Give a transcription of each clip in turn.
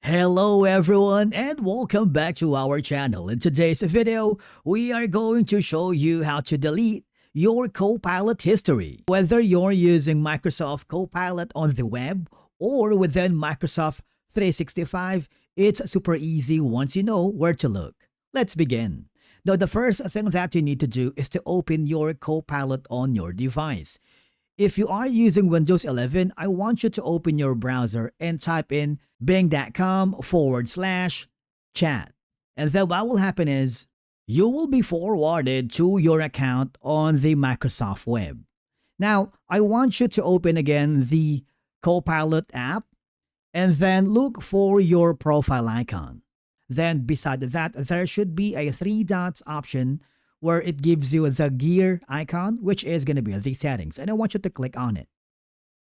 Hello everyone and welcome back to our channel. In today's video, we are going to show you how to delete your Copilot history. Whether you're using Microsoft Copilot on the web or within Microsoft 365, it's super easy once you know where to look. Let's begin. Now, the first thing that you need to do is to open your Copilot on your device. If you are using Windows 11, I want you to open your browser and type in bing.com/chat. And then what will happen is you will be forwarded to your account on the Microsoft web. Now, I want you to open again the Copilot app and then look for your profile icon. Then beside that, there should be a three dots option where it gives you the gear icon, which is going to be the settings, and I want you to click on it.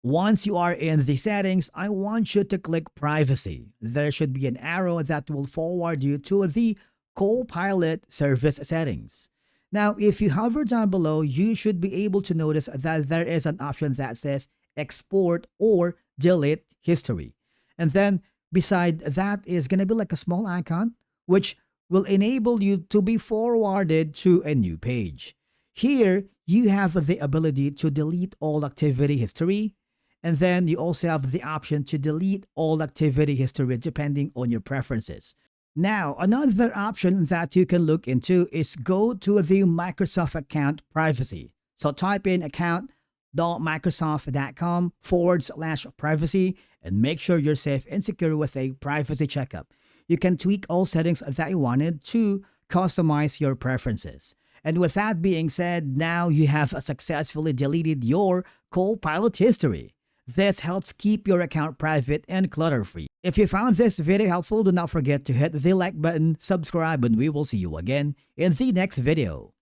Once you are in the settings, I want you to click privacy. There should be an arrow that will forward you to the Copilot service settings. Now, if you hover down below, you should be able to notice that there is an option that says export or delete history. And then beside that is going to be like a small icon, which will enable you to be forwarded to a new page. Here, you have the ability to delete all activity history, and then you also have the option to delete all activity history depending on your preferences. Now, another option that you can look into is go to the Microsoft account privacy. So type in account.microsoft.com/privacy and make sure you're safe and secure with a privacy checkup. You can tweak all settings that you wanted to customize your preferences. And with that being said, now you have successfully deleted your Copilot history. This helps keep your account private and clutter-free. If you found this video helpful, do not forget to hit the like button, subscribe, and we will see you again in the next video.